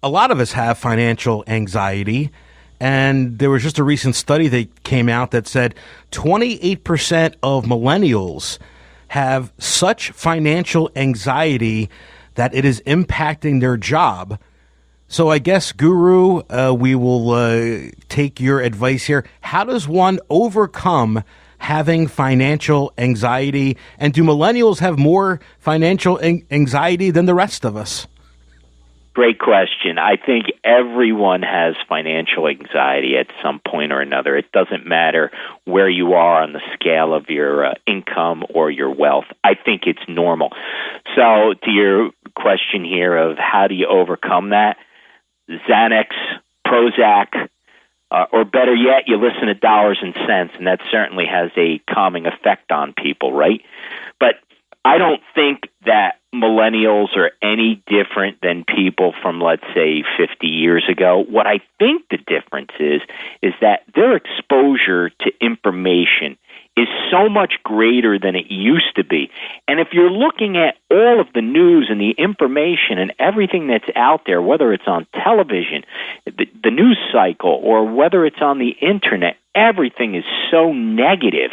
a lot of us have financial anxiety. And there was just a recent study that came out that said 28% of millennials have such financial anxiety that it is impacting their job. So I guess, Guru, we will take your advice here. How does one overcome having financial anxiety? And do millennials have more financial anxiety than the rest of us? Great question. I think everyone has financial anxiety at some point or another. It doesn't matter where you are on the scale of your income or your wealth. I think it's normal. So to your question here of how do you overcome that, Xanax, Prozac, or better yet, you listen to Dollars and Cents, and that certainly has a calming effect on people, right? But I don't think that millennials are any different than people from, let's say, 50 years ago. What I think the difference is that their exposure to information is so much greater than it used to be. And if you're looking at all of the news and the information and everything that's out there, whether it's on television, the news cycle, or whether it's on the internet, everything is so negative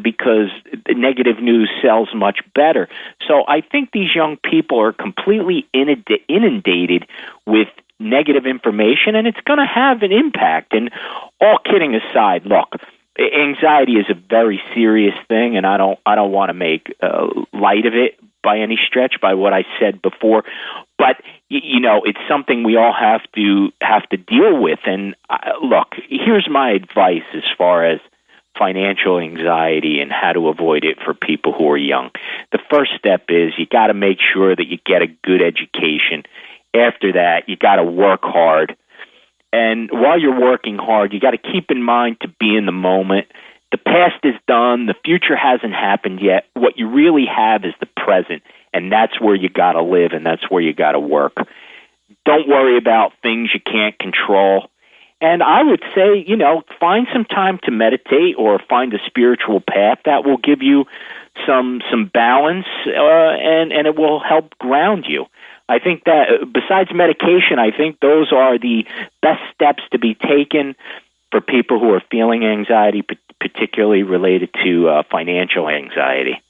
because the negative news sells much better. So I think these young people are completely inundated with negative information, and it's going to have an impact. And all kidding aside, look, anxiety is a very serious thing, and I don't want to make light of it by any stretch by what I said before. But it's something we all have to deal with. And look, here's my advice as far as financial anxiety and how to avoid it for people who are young. The first step is you got to make sure that you get a good education. After that, you got to work hard. And while you're working hard, you got to keep in mind to be in the moment. The past is done. The future hasn't happened yet. What you really have is the present, and that's where you got to live, and that's where you got to work. Don't worry about things you can't control. And I would say, find some time to meditate or find a spiritual path that will give you some balance, and it will help ground you. I think that besides medication, I think those are the best steps to be taken for people who are feeling anxiety, particularly related to financial anxiety.